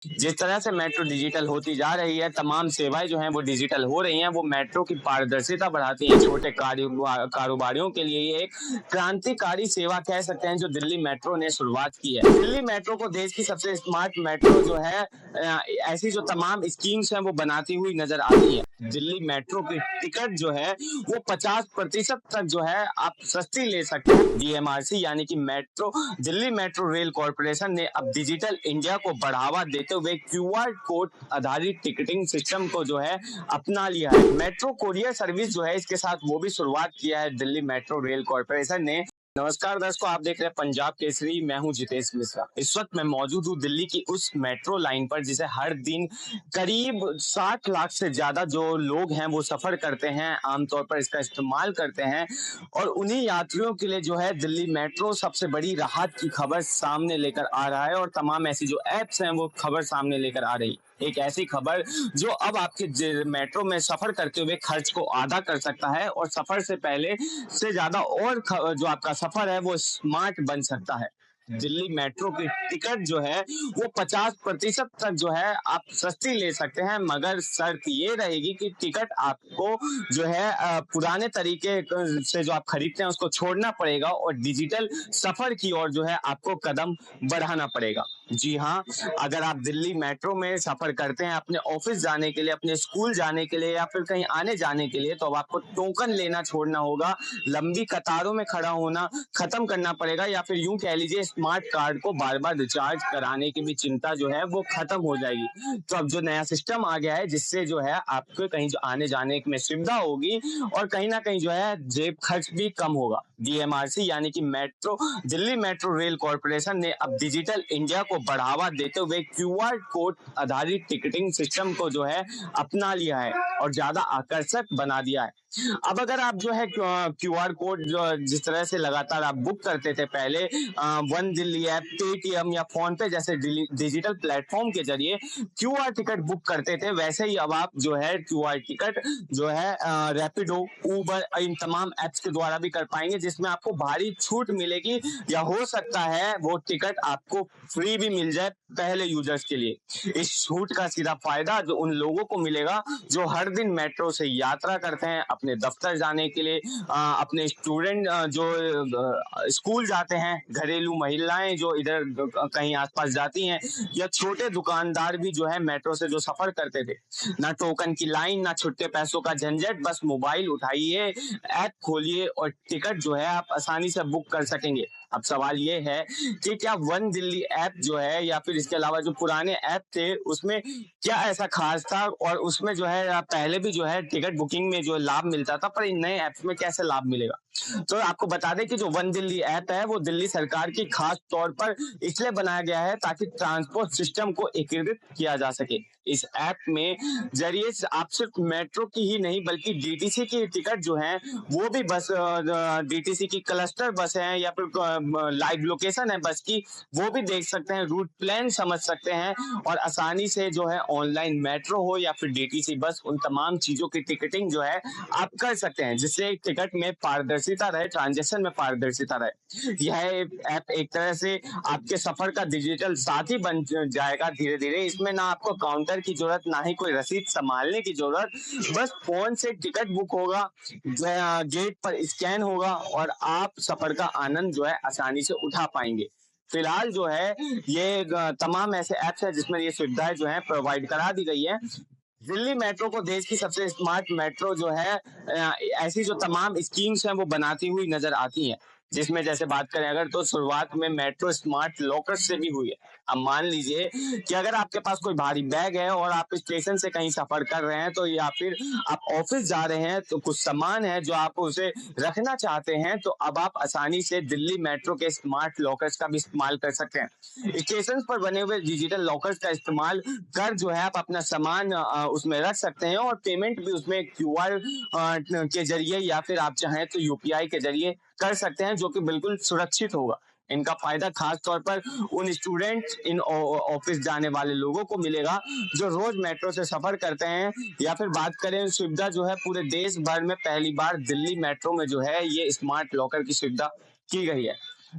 जिस तरह से मेट्रो डिजिटल होती जा रही है, तमाम सेवाएं जो हैं वो डिजिटल हो रही हैं, वो मेट्रो की पारदर्शिता बढ़ाती हैं। छोटे कारोबारियों के लिए ये एक क्रांतिकारी सेवा कह सकते हैं जो दिल्ली मेट्रो ने शुरुआत की है। दिल्ली मेट्रो को देश की सबसे स्मार्ट मेट्रो जो है ऐसी जो तमाम स्कीम्स हैं वो बनाती हुई नजर आती है। दिल्ली मेट्रो की टिकट जो है वो 50% तक जो है आप सस्ती ले सकते हैं। डीएमआरसी यानी कि metro Delhi metro rail corporation ने अब डिजिटल इंडिया को बढ़ावा देते हुए क्यूआर कोड आधारित टिकटिंग सिस्टम को जो है अपना लिया है। मेट्रो कोरियर सर्विस जो है इसके साथ वो भी शुरुआत किया है दिल्ली मेट्रो रेल कॉरपोरेशन ने। नमस्कार दर्शकों, आप देख रहे हैं पंजाब केसरी। मैं हूं जितेश मिश्रा। इस वक्त मैं मौजूद हूं दिल्ली की उस मेट्रो लाइन पर जिसे हर दिन करीब 60 लाख से ज्यादा जो लोग हैं वो सफर करते हैं, आमतौर पर इसका इस्तेमाल करते हैं। और उन्हीं यात्रियों के लिए जो है दिल्ली मेट्रो सबसे बड़ी राहत की खबर सामने लेकर आ रहा है और तमाम ऐसी जो एप्स हैं वो खबर सामने लेकर आ रही। एक ऐसी खबर जो अब आपके मेट्रो में सफर करते हुए खर्च को आधा कर सकता है और सफर से पहले से ज्यादा और जो आपका सफर है वो स्मार्ट बन सकता है। दिल्ली मेट्रो की टिकट जो है वो 50% तक जो है आप सस्ती ले सकते हैं, मगर शर्त ये रहेगी कि टिकट आपको जो है पुराने तरीके से जो आप खरीदते हैं उसको छोड़ना पड़ेगा और डिजिटल सफर की ओर जो है आपको कदम बढ़ाना पड़ेगा। जी हाँ, अगर आप दिल्ली मेट्रो में सफर करते हैं अपने ऑफिस जाने के लिए, अपने स्कूल जाने के लिए या फिर कहीं आने जाने के लिए, तो अब आपको टोकन लेना छोड़ना होगा, लंबी कतारों में खड़ा होना खत्म करना पड़ेगा, या फिर यूं कह लीजिए स्मार्ट कार्ड को बार बार रिचार्ज कराने की भी चिंता जो है वो खत्म हो जाएगी। तो अब जो नया सिस्टम आ गया है जिससे जो है आपको कहीं आने जाने में सुविधा होगी और कहीं ना कहीं जो है जेब खर्च भी कम होगा। डीएमआरसी यानी कि दिल्ली मेट्रो रेल कॉरपोरेशन ने अब डिजिटल इंडिया को बढ़ावा देते हुए क्यूआर कोड आधारित टिकटिंग सिस्टम को जो है अपना लिया है और ज्यादा आकर्षक बना दिया है। अब अगर आप जो है क्यूआर कोड जो जिस तरह से लगातार आप बुक करते थे पहले वन दिल्ली ऐप, पेटीएम या फोन पे जैसे डिजिटल प्लेटफॉर्म के जरिए क्यूआर टिकट बुक करते थे, वैसे ही अब आप जो है क्यूआर टिकट जो है रैपिडो, उबर, इन तमाम एप्स के द्वारा भी कर पाएंगे, जिसमें आपको भारी छूट मिलेगी या हो सकता है वो टिकट आपको फ्री भी मिल जाए पहले यूजर्स के लिए। इस छूट का सीधा फायदा जो उन लोगों को मिलेगा जो हर दिन मेट्रो से यात्रा करते हैं अपने दफ्तर जाने के लिए, अपने स्टूडेंट जो स्कूल जाते हैं, घरेलू महिलाएं जो इधर कहीं आसपास जाती हैं, या छोटे दुकानदार भी जो है मेट्रो से जो सफर करते थे। ना टोकन की लाइन, ना छुट्टे पैसों का झंझट, बस मोबाइल उठाइए, ऐप खोलिए और टिकट जो है आप आसानी से बुक कर सकेंगे। अब सवाल ये है कि क्या वन दिल्ली ऐप जो है या फिर इसके अलावा जो पुराने ऐप थे उसमें क्या ऐसा खास था, और उसमें जो है पहले भी जो है टिकट बुकिंग में जो लाभ मिलता था, पर इन नए ऐप्स में कैसे लाभ मिलेगा। तो आपको बता दें कि जो वन दिल्ली ऐप है वो दिल्ली सरकार की खास तौर पर इसलिए बनाया गया है ताकि ट्रांसपोर्ट सिस्टम को एकीकृत किया जा सके। इस ऐप में जरिए आप सिर्फ मेट्रो की ही नहीं बल्कि डीटीसी की टिकट जो है वो भी बस डीटीसी की क्लस्टर बस है या फिर लाइव लोकेशन है बस की, वो भी देख सकते हैं, रूट प्लान समझ सकते हैं और आसानी से जो है ऑनलाइन मेट्रो हो या फिर डीटीसी बस, उन तमाम चीजों की टिकटिंग जो है आप कर सकते हैं, जिससे टिकट में पारदर्शिता रहे, ट्रांजेक्शन में पारदर्शिता रहे। यह ऐप एक तरह से आपके सफर का डिजिटल साथी बन जाएगा धीरे धीरे। इसमें ना आपको काउंटर की जरूरत, ना ही कोई रसीद संभालने की जरूरत, बस फोन से टिकट बुक होगा, गेट पर स्कैन होगा और आप सफर का आनंद जो है आसानी से उठा पाएंगे। फिलहाल जो है ये तमाम ऐसे ऐप्स हैं जिसमें ये सुविधाएं जो है प्रोवाइड करा दी गई है। दिल्ली मेट्रो को देश की सबसे स्मार्ट मेट्रो जो है ऐसी जो तमाम स्कीम्स हैं वो बनाती हुई नजर आती हैं, जिसमें जैसे बात करें अगर तो शुरुआत में मेट्रो स्मार्ट लॉकर से भी हुई है। अब मान लीजिए कि अगर आपके पास कोई भारी बैग है और आप स्टेशन से कहीं सफर कर रहे हैं, तो या फिर आप ऑफिस जा रहे हैं, तो कुछ सामान है जो आप उसे रखना चाहते हैं, तो अब आप आसानी से दिल्ली मेट्रो के स्मार्ट लॉकर्स का भी इस्तेमाल कर सकते हैं। स्टेशन पर बने हुए डिजिटल लॉकर्स का इस्तेमाल कर जो है आप अपना सामान उसमें रख सकते हैं और पेमेंट भी उसमें क्यूआर के जरिए या फिर आप चाहें तो यूपीआई के जरिए कर सकते हैं, जो कि बिल्कुल सुरक्षित होगा। इनका फायदा खास तौर पर उन स्टूडेंट, इन ऑफिस जाने वाले लोगों को मिलेगा जो रोज मेट्रो से सफर करते हैं। या फिर बात करें सुविधा जो है पूरे देश भर में पहली बार दिल्ली मेट्रो में जो है ये स्मार्ट लॉकर की सुविधा की गई है।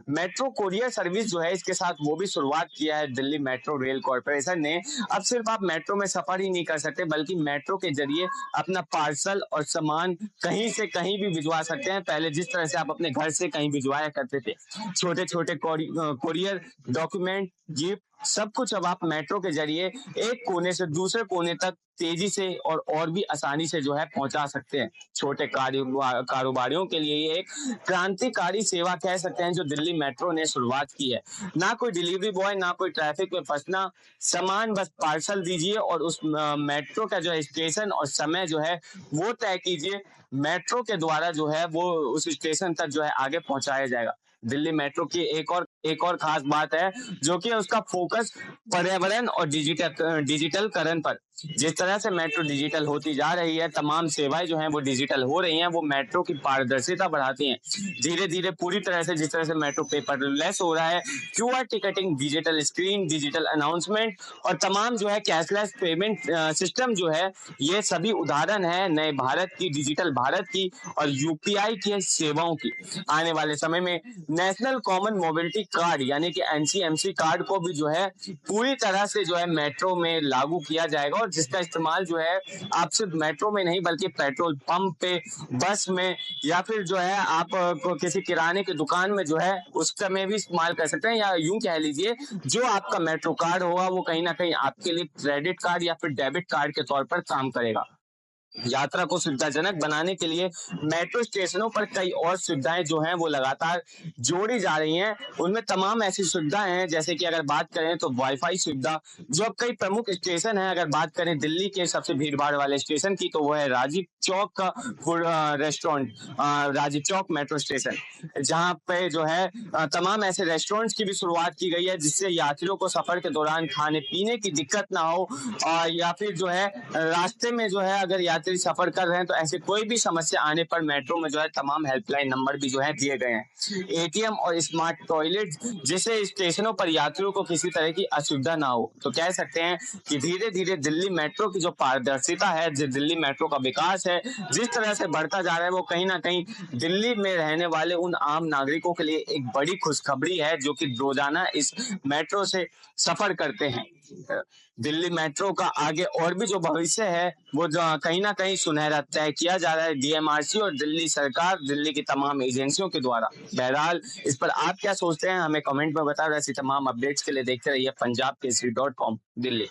मेट्रो कोरियर सर्विस जो है इसके साथ वो भी शुरुआत किया है दिल्ली मेट्रो रेल कॉर्पोरेशन ने। अब सिर्फ आप मेट्रो में सफर ही नहीं कर सकते बल्कि मेट्रो के जरिए अपना पार्सल और सामान कहीं से कहीं भी भिजवा सकते हैं। पहले जिस तरह से आप अपने घर से कहीं भिजवाया करते थे छोटे छोटे कोरियर, डॉक्यूमेंट, गिफ्ट, सब कुछ अब आप मेट्रो के जरिए एक कोने से दूसरे कोने तक तेजी से और भी आसानी से जो है पहुंचा सकते हैं। छोटे कारोबारियों के लिए ये एक क्रांतिकारी सेवा कह सकते हैं जो दिल्ली मेट्रो ने शुरुआत की है। ना कोई डिलीवरी बॉय, ना कोई ट्रैफिक में फंसना, सामान बस पार्सल दीजिए और उस मेट्रो का जो है स्टेशन और समय जो है वो तय कीजिए। मेट्रो के द्वारा जो है वो उस स्टेशन तक जो है आगे पहुंचाया जाएगा। दिल्ली मेट्रो की एक और खास बात है जो कि उसका फोकस पर्यावरण और डिजिटलकरण पर। जिस तरह से मेट्रो डिजिटल होती जा रही है, तमाम सेवाएं जो हैं वो डिजिटल हो रही हैं, वो मेट्रो की पारदर्शिता बढ़ाती हैं। धीरे धीरे पूरी तरह से जिस तरह से मेट्रो पेपरलेस हो रहा है, QR ticketing, digital screen, digital announcement और तमाम जो है कैशलेस पेमेंट सिस्टम जो है, ये सभी उदाहरण है नए भारत की, डिजिटल भारत की और यूपीआई की सेवाओं की। आने वाले समय में नेशनल कॉमन मोबिलिटी कार्ड यानी कि एनसीएमसी कार्ड को भी जो है पूरी तरह से जो है मेट्रो में लागू किया जाएगा और जिसका इस्तेमाल जो है आप सिर्फ मेट्रो में नहीं बल्कि पेट्रोल पंप पे, बस में या फिर जो है आप को किसी किराने की दुकान में जो है उस समय भी इस्तेमाल कर सकते हैं। या यूं कह लीजिए जो आपका मेट्रो कार्ड होगा वो कहीं ना कहीं आपके लिए क्रेडिट कार्ड या फिर डेबिट कार्ड के तौर पर काम करेगा। यात्रा को सुविधाजनक बनाने के लिए मेट्रो स्टेशनों पर कई और सुविधाएं जो हैं वो लगातार जोड़ी जा रही हैं। उनमें तमाम ऐसी सुविधाएं हैं जैसे कि अगर बात करें तो वाईफाई सुविधा, जो अब कई प्रमुख स्टेशन है। अगर बात करें दिल्ली के सबसे भीड़ भाड़ वाले स्टेशन की तो वो है राजीव चौक का restaurant, Rajiv Chowk metro station, जहाँ पे जो है तमाम ऐसे रेस्टोरेंट्स की भी शुरुआत की गई है जिससे यात्रियों को सफर के दौरान खाने पीने की दिक्कत ना हो। या फिर जो है रास्ते में जो है अगर यात्री सफर कर रहे हैं तो ऐसे कोई भी समस्या आने पर मेट्रो में जो है तमाम हेल्पलाइन नंबर भी जो है दिए गए हैं। एटीएम और स्मार्ट टॉयलेट, जिससे स्टेशनों पर यात्रियों को किसी तरह की असुविधा ना हो। तो कह सकते हैं कि धीरे धीरे दिल्ली मेट्रो की जो पारदर्शिता है, जो दिल्ली मेट्रो का विकास है, जिस तरह से बढ़ता जा रहा है, वो कहीं ना कहीं दिल्ली में रहने वाले उन आम नागरिकों के लिए एक बड़ी खुशखबरी है जो कि रोजाना इस मेट्रो से सफर करते हैं। दिल्ली मेट्रो का आगे और भी जो भविष्य है वो कहीं ना कहीं सुनहरा तय किया जा रहा है डीएमआरसी और दिल्ली सरकार, दिल्ली की तमाम एजेंसियों के द्वारा। बहरहाल इस पर आप क्या सोचते हैं हमें कमेंट में बता। ऐसी तमाम अपडेट्स के लिए देखते रहिए पंजाब केसरी.com दिल्ली।